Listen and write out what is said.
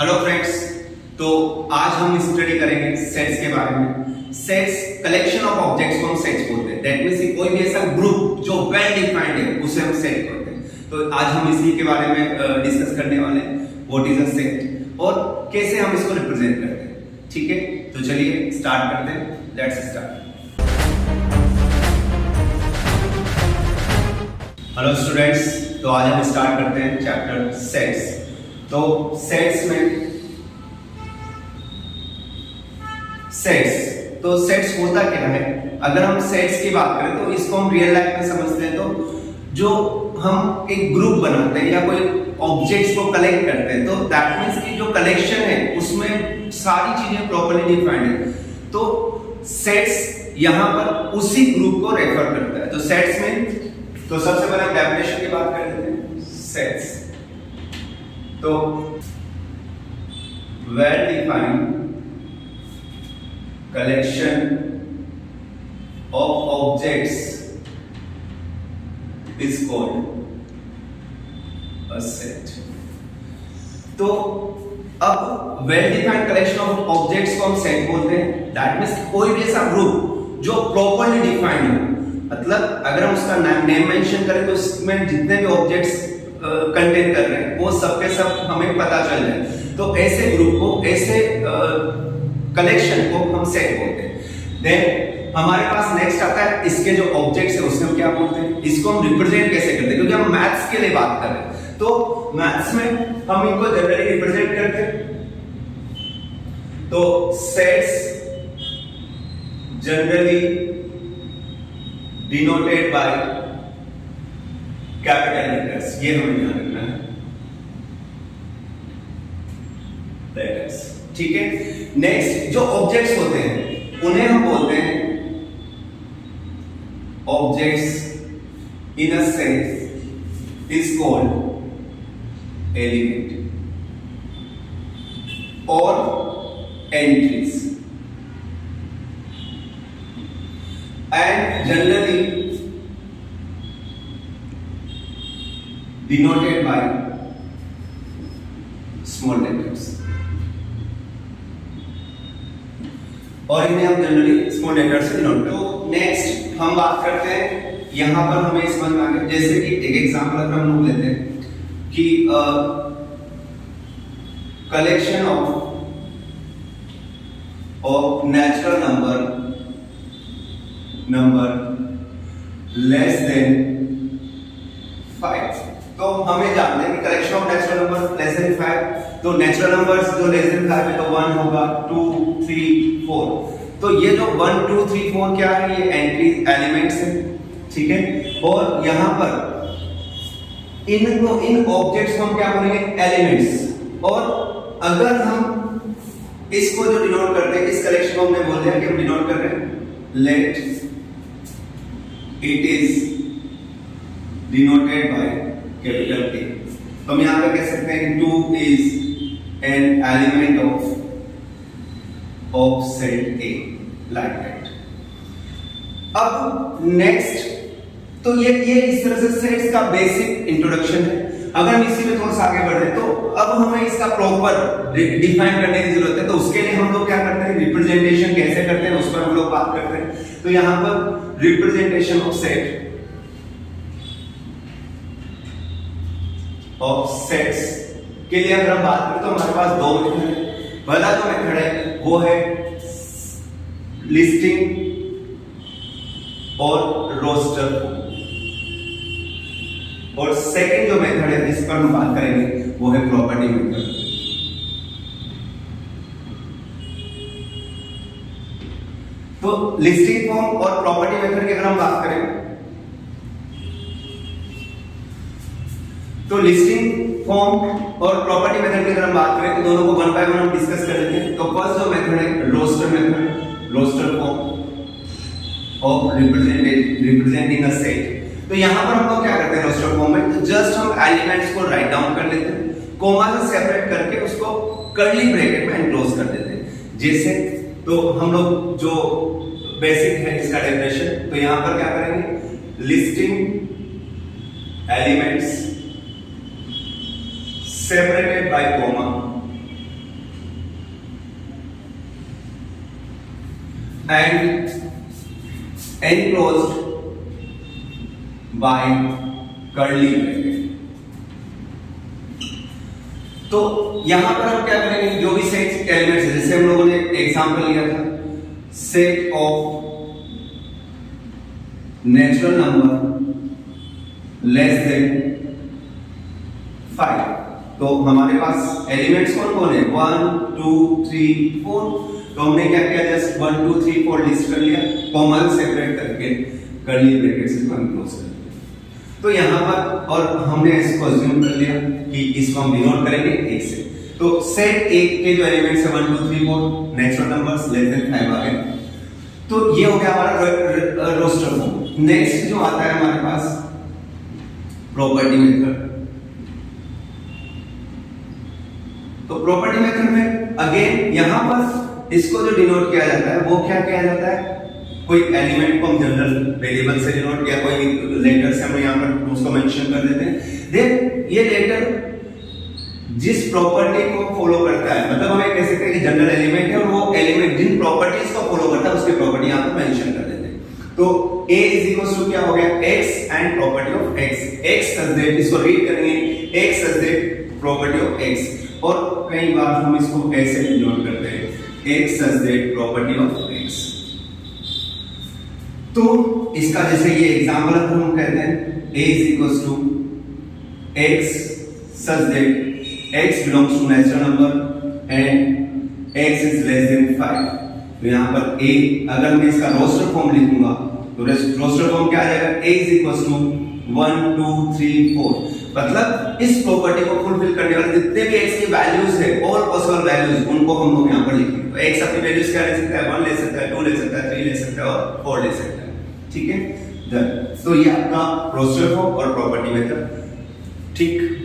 Hello friends, तो आज हम स्टडी करेंगे सेट्स के बारे में। सेट्स कलेक्शन ऑफ ऑब्जेक्ट्स को हम सेट्स बोलते हैं। दैट मींस कोई भी ऐसा ग्रुप जो वेल डिफाइंड है उसे हम सेट कहते हैं। तो आज हम इसी के बारे में डिस्कस करने वाले हैं, व्हाट इज अ सेट और कैसे हम इसको रिप्रेजेंट करते हैं। ठीक है, तो चलिए स्टार्ट करते हैं। Let's start. हेलो स्टूडेंट्स, तो आज हम स्टार्ट करते हैं चैप्टर सेट्स। तो सेट्स तो सेट्स होता क्या है? अगर हम सेट्स की बात करें तो इसको हम रियल लाइफ में समझते हैं। तो जो हम एक ग्रुप बनाते हैं या कोई ऑब्जेक्ट्स को कलेक्ट करते हैं, तो दैट मींस कि जो कलेक्शन है उसमें सारी चीजें प्रॉपर्ली डिफाइंड है। तो सेट्स यहां पर उसी ग्रुप को रेफर करता है। तो सेट्स में तो सबसे पहले हम डेफिनेशन की बात कर लेते हैं। सेट्स तो well defined collection of objects is called a set। तो अब well defined collection of objects को हम सेट बोलते हैं। दैट मींस कोई भी ऐसा ग्रुप जो प्रॉपर्ली डिफाइंड हो, मतलब अगर हम उसका नेम मेंशन करें तो उसमें जितने भी ऑब्जेक्ट्स कंटेन कर रहे हैं वो सबके सब हमें पता चल जाए। तो ऐसे ग्रुप को, ऐसे कलेक्शन को हम सेट बोलते हैं। देन हमारे पास नेक्स्ट आता है इसके जो ऑब्जेक्ट्स है उसमें हम क्या बोलते हैं, इसको हम रिप्रेजेंट कैसे करते हैं, क्योंकि हम मैथ्स के लिए बात कर रहे हैं। तो मैथ्स में हम इनको जनरली रिप्रेजेंट करते हैं। तो sets generally denoted by capital letters, ये हमें ध्यान रखना है, लेटर्स। ठीक है, नेक्स्ट जो ऑब्जेक्ट्स होते हैं उन्हें हम बोलते हैं objects in a set is called element और entries and generally denoted by small letters, और इन्हें हम जनरली स्मॉल लेटर से डिनोट करते हैं। तो नेक्स्ट हम बात करते हैं, यहां पर हमें समझ में आ गया, जैसे कि एक एग्जांपल अगर हम लोग लेते हैं कि collection of natural number less than 5। तो हमें जानते हैं कि collection of natural number less than 5, तो नेचुरल नंबर्स जो लेस देन 5 है तो 1 होगा, 2 3 4। तो ये जो 1 2 3 4 क्या है, ये एंट्री एलिमेंट्स है। ठीक है, और यहां पर इन ऑब्जेक्ट्स को हम क्या बोलेंगे, एलिमेंट्स। और अगर हम इसको जो डिनोट करते हैं, इस कलेक्शन को हमने बोल दिया कि हम डिनोट कर रहे हैं, let it is denoted by capital T। तो हम यहां पर कह सकते हैं 2 is an element of set A, like that. अब नेक्स्ट, तो ये इस तरह से सेट्स का बेसिक इंट्रोडक्शन है। अगर हम इसी में थोड़ा सा आगे बढ़े तो अब हमें इसका प्रॉपर डिफाइन करने की जरूरत है। तो उसके लिए हम लोग क्या करते हैं, रिप्रेजेंटेशन कैसे करते हैं उस पर हम लोग बात करते हैं। तो यहां पर रिप्रेजेंटेशन ऑफ सेट्स के लिए अगर हम बात करें तो हमारे पास दो मेथड है। पहला जो मेथड है वो है लिस्टिंग और रोस्टर, और सेकंड जो मेथड है जिस पर हम बात करेंगे वो है प्रॉपर्टी मेथड। तो लिस्टिंग फॉर्म और प्रॉपर्टी मेथड की अगर हम बात करें तो लिस्टिंग फॉर्म और प्रॉपर्टी मेथड की अगर हम बात करें तो दोनों को वन बाय वन हम डिस्कस कर लेते हैं। तो फर्स्ट जो मेथड है roster method, roster form of representing a set. तो यहां पर हम लोग क्या करते हैं रोस्टर फॉर्म में, तो जस्ट हम एलिमेंट्स को राइट डाउन कर लेते हैं, कोमा से सेपरेट करके उसको कर्ली ब्रैकेट में एनक्लोज कर देते हैं। जैसे तो हम लोग जो बेसिक है इसका डेफिनेशन, तो यहां पर क्या करेंगे, listing elements separated by comma and enclosed by curly bracket। तो यहां पर हम क्या करेंगे, जो भी सेट एलिमेंट्स है, जैसे हम लोगों ने एग्जांपल लिया था set of natural number less than 5, तो हमारे पास एलिमेंट्स कौन कौन है 1 2 3 4, तो हमने क्या किया, जस्ट 1 2 3 4 लिस्ट कर लिया, कॉमन सेपरेट करके कर्ली ब्रैकेट से क्लोज कर लिया। तो यहां पर और हमने इसको अज्यूम कर लिया कि इसको हम डिनोट करेंगे 1 से, तो सेट 1 के जो एलिमेंट्स है 1 2 3 4 नेचुरल नंबर्स लेस देन 5 आ गए। तो ये हो गया हमारा रोस्टर फॉर्म। नेक्स्ट जो आता है हमारे पास प्रॉपर्टी मेथड। तो प्रॉपर्टी मेथड में अगेन यहां पर इसको जो डिनोट किया जाता है वो क्या किया जाता है, कोई एलिमेंट को हम जनरल वेरिएबल से डिनोट किया, कोई लेटर से हम यहां पर उसको मेंशन कर देते हैं। देन ये लेटर जिस प्रॉपर्टी को फॉलो करता है, मतलब हम कह सकते हैं कि जनरल एलिमेंट है और वो एलिमेंट जिन प्रॉपर्टीज को फॉलो करता है उसकी प्रॉपर्टी यहां पर मेंशन कर देते हैं। तो a इज इक्वल टू क्या हो गया, x and property of x, x such that, इसको रीड करेंगे x such that property of x, और कई बार हम इसको ऐसे डिनोट करते हैं x such that property of x। तो इसका जैसे ये एग्जांपल हम कहते हैं a is equal to x such that x belongs to natural number and x is less than 5। तो यहां पर a, अगर मैं इसका रोस्टर फॉर्म लिखूंगा तो रोस्टर फॉर्म क्या आ जाएगा, a is equals to 1 2 3 4, मतलब इस प्रॉपर्टी को फुलफिल करने वाले जितने भी x की वैल्यूज है, ऑल पॉसिबल वैल्यूज, उनको हम लोग यहां पर लिखेंगे। तो x अपनी वैल्यूज क्या ले सकता है, 1 ले सकता है, 2 ले सकता है, 3 ले सकता है और 4 ले सकता है, ठीक है। तो ये आपका रोस्टर फॉर्म और प्रॉपर्टी मेथड, ठीक।